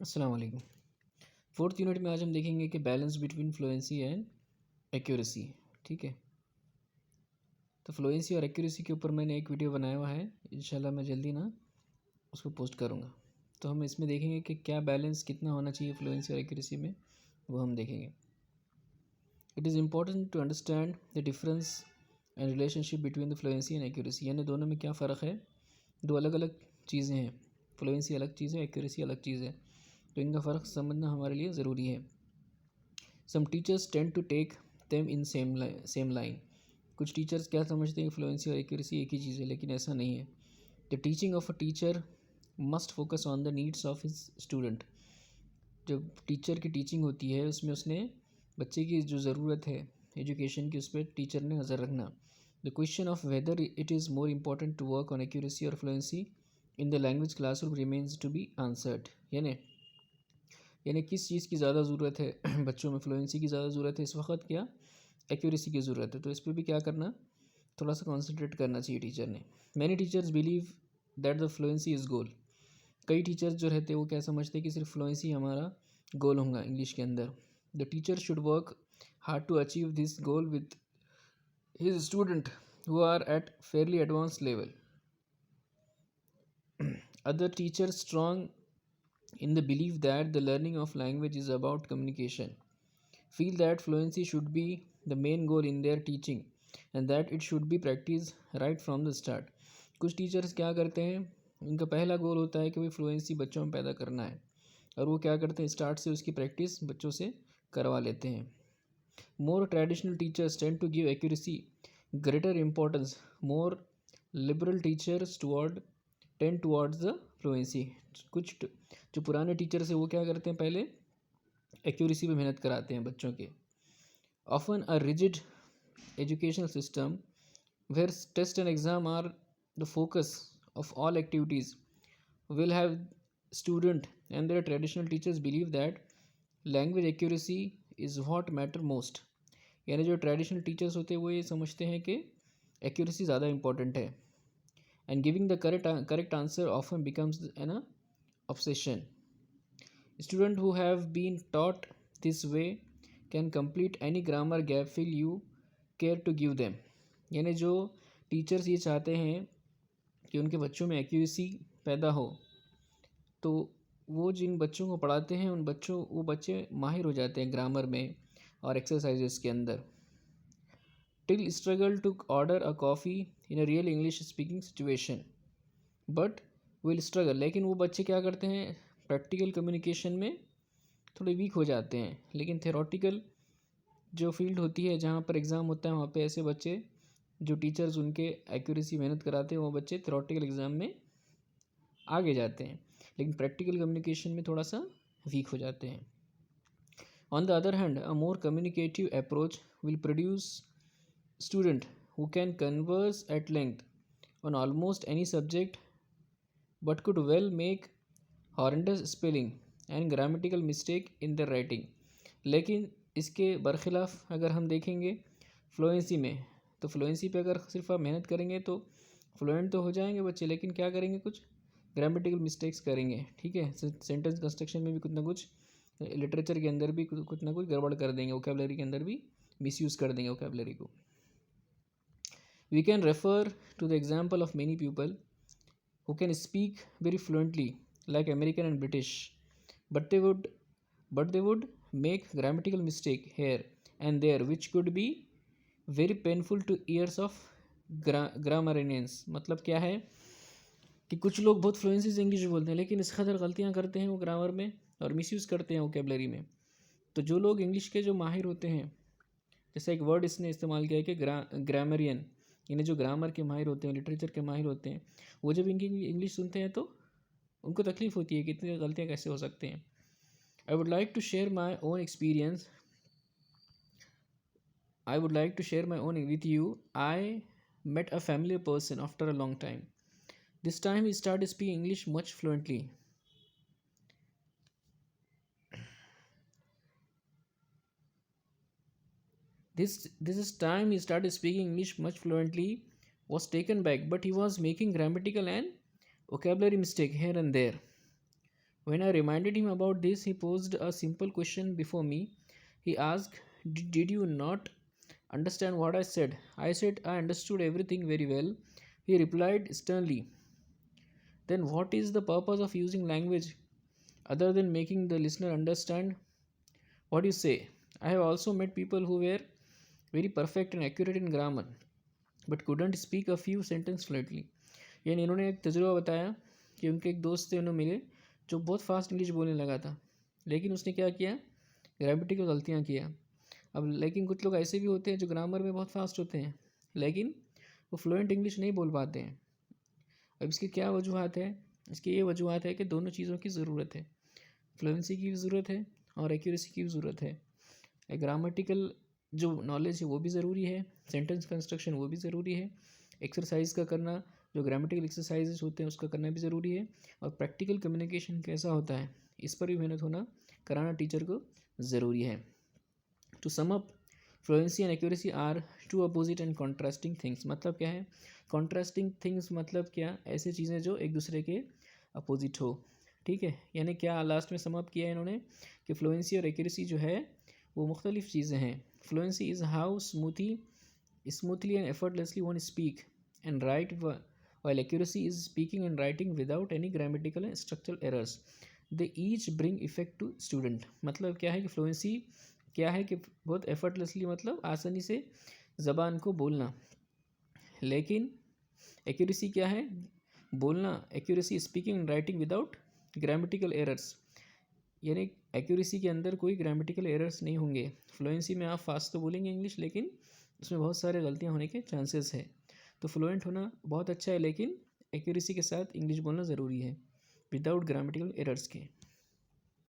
अस्सलाम वालेकुम। Fourth unit में आज हम देखेंगे कि balance between fluency and accuracy. ठीक है, तो फ्लुएंसी और एक्यूरेसी के ऊपर मैंने एक वीडियो बनाया हुआ है, इंशाल्लाह मैं जल्दी ना उसको पोस्ट करूँगा। तो हम इसमें देखेंगे कि क्या बैलेंस कितना होना चाहिए फ्लुएंसी और एक्यूरेसी में, वो हम देखेंगे। It is important to understand the difference and relationship between the fluency and accuracy, यानी दोनों में क्या फ़र्क है। दो अलग अलग चीज़ें हैं, फ्लुएंसी अलग चीज़ है, एक्यूरेसी अलग चीज़ है, तो इनका फ़र्क समझना हमारे लिए ज़रूरी है। Some teachers tend to take them in same line. कुछ टीचर्स क्या समझते हैं कि फ्लुएंसी और एक्यूरेसी एक ही चीज़ है, लेकिन ऐसा नहीं है। The teaching of a teacher must focus on the needs of his student. जब टीचर की टीचिंग होती है उसमें उसने बच्चे की जो ज़रूरत है एजुकेशन की, उस पर टीचर ने नज़र रखना। The question of whether it is more important to work on accuracy और fluency in the language classroom remains to be answered. यानी किस चीज़ की ज़्यादा ज़रूरत है बच्चों में, फ्लुएंसी की ज़्यादा ज़रूरत है इस वक्त, क्या एक्यूरेसी की ज़रूरत है। तो इस पर भी क्या करना, थोड़ा सा कॉन्सेंट्रेट करना चाहिए टीचर ने। Many teachers believe that the fluency is गोल। कई टीचर्स जो रहते हैं वो क्या समझते हैं कि सिर्फ फ्लुएंसी हमारा गोल होगा इंग्लिश के अंदर। The teacher should work hard to achieve this goal with his student who are at fairly advance level. Other teachers strong in the belief that the learning of language is about communication, feel that fluency should be the main goal in their teaching and that it should be practiced right from the start. कुछ teachers क्या करते हैं, उनका पहला गोल होता है कि भाई फ्लुएंसी बच्चों में पैदा करना है, और वो क्या करते हैं, स्टार्ट से उसकी प्रैक्टिस बच्चों से करवा लेते हैं। More traditional teachers tend to give accuracy greater importance, more liberal teachers towards the fluency. कुछ जो पुराने टीचर्स हैं वो क्या करते हैं, पहले एक्यूरेसी पे मेहनत कराते हैं बच्चों के। Often a rigid educational system where test and exam are the focus of all activities will have student and their traditional teachers believe that language accuracy is what matter most। यानी जो traditional teachers होते हैं वो ये समझते हैं कि accuracy ज़्यादा इंपॉर्टेंट है, and giving the correct answer often becomes N obsession। Students who have been taught this way can complete any grammar gap fill you care to give them। यानी जो टीचर्स ये चाहते हैं कि उनके बच्चों में एक्यूरेसी पैदा हो, तो वो जिन बच्चों को पढ़ाते हैं वो बच्चे माहिर हो जाते हैं ग्रामर में और एक्सरसाइजेस के अंदर। Till struggle to order a coffee in a real English speaking situation but will struggle. लेकिन वो बच्चे क्या करते हैं, प्रैक्टिकल कम्युनिकेशन में थोड़े वीक हो जाते हैं, लेकिन थेरोटिकल जो फील्ड होती है जहाँ पर एग्ज़ाम होता है वहाँ पे ऐसे बच्चे जो टीचर्स उनके एक्यूरेसी मेहनत कराते हैं वो बच्चे थेरोटिकल एग्ज़ाम में आगे जाते हैं, लेकिन प्रैक्टिकल कम्युनिकेशन में थोड़ा सा वीक हो जाते हैं। On the other hand a more communicative approach will produce student who can converse at length on almost any subject but could well make horrendous spelling and grammatical mistake in their writing। लेकिन इसके बरखिलाफ़ अगर हम देखेंगे fluency में, तो fluency पे अगर सिर्फ आप मेहनत करेंगे तो फ्लुएंट तो हो जाएंगे बच्चे, लेकिन क्या करेंगे, कुछ ग्रामेटिकल मिस्टेक्स करेंगे। ठीक है, सेंटेंस कंस्ट्रक्शन में भी कुछ ना कुछ, लिटरेचर के अंदर भी कुछ ना कुछ गड़बड़ कर देंगे, वोकेबलरी के अंदर भी मिसयूज़ कर देंगे वोकेबलरी को। We can refer to the example of many people who can speak very fluently like American and British, but they would make grammatical mistake here and there which could be very painful to ears of grammarians। मतलब क्या है कि कुछ लोग बहुत fluency से English बोलते हैं लेकिन इस कदर गलतियाँ करते हैं वो ग्रामर में और मिसयूज़ करते हैं वोकेबलरी में। तो जो लोग इंग्लिश के जो माहिर होते हैं, जैसे एक वर्ड इसने इस्तेमाल किया है कि ग्रामरियन, यानी जो ग्रामर के माहिर होते हैं, लिटरेचर के माहिर होते हैं, वो जब इनकी इंग्लिश सुनते हैं तो उनको तकलीफ़ होती है कि इतनी गलतियाँ कैसे हो सकते हैं। I would like to share my own experience with you. I met a familiar person after a long time. This time he started speaking English much fluently. This is time he started speaking English much fluently, was taken back, but he was making grammatical and vocabulary mistake here and there, When I reminded him about this, he posed a simple question before me. He asked, Did you not understand what I said? I said, I understood everything very well. He replied sternly, Then what is the purpose of using language other than making the listener understand what you say? I have also met people who were very perfect and accurate in grammar but couldn't speak a few sentences fluently. यानी इन्होंने एक तजुर्बा बताया कि उनके एक दोस्त थे, उन्हें मिले जो बहुत फास्ट इंग्लिश बोलने लगा था, लेकिन उसने क्या किया, ग्रामेटिकल गलतियाँ किया। अब लेकिन कुछ लोग ऐसे भी होते हैं जो ग्रामर में बहुत फास्ट होते हैं लेकिन वो फ्लुएंट इंग्लिश नहीं बोल पाते हैं। अब इसकी क्या वजूहत है? इसकी ये वजूहत है कि दोनों चीज़ों की ज़रूरत है, फ्लुएंसी की भी ज़रूरत है और एक्यूरेसी की भी ज़रूरत है। ग्रामेटिकल जो नॉलेज है वो भी ज़रूरी है, सेंटेंस कंस्ट्रक्शन वो भी ज़रूरी है, एक्सरसाइज का करना, जो ग्रामेटिकल एक्सरसाइजेज होते हैं उसका करना भी ज़रूरी है, और प्रैक्टिकल कम्युनिकेशन कैसा होता है इस पर भी मेहनत होना कराना टीचर को ज़रूरी है। To sum up, fluency and accuracy are two opposite and contrasting things. मतलब क्या है कॉन्ट्रास्टिंग थिंग्स? मतलब क्या, ऐसे चीज़ें जो एक दूसरे के अपोजिट हो। ठीक है, यानी क्या लास्ट में सम अप किया है इन्होंने कि फ्लुएंसी और एक्यूरेसी जो है वो मुख्तलिफ चीज़ें हैं। Fluency is how smoothly and effortlessly one speak and right, while accuracy is speaking and writing without any grammatical and structural errors. They each bring effect to student. मतलब क्या है कि फ्लुएंसी क्या है कि बहुत एफर्टलेसली मतलब आसानी से ज़बान को बोलना, लेकिन एक्यूरेसी क्या है, बोलना, accuracy speaking and writing without grammatical errors, यानी एक्यूरेसी के अंदर कोई ग्रामेटिकल एरर्स नहीं होंगे। फ्लुएंसी में आप फास्ट तो बोलेंगे इंग्लिश लेकिन उसमें बहुत सारे गलतियाँ होने के चांसेस है। तो फ्लुएंट होना बहुत अच्छा है लेकिन एक्यूरेसी के साथ इंग्लिश बोलना ज़रूरी है विदाउट ग्रामेटिकल एरर्स के।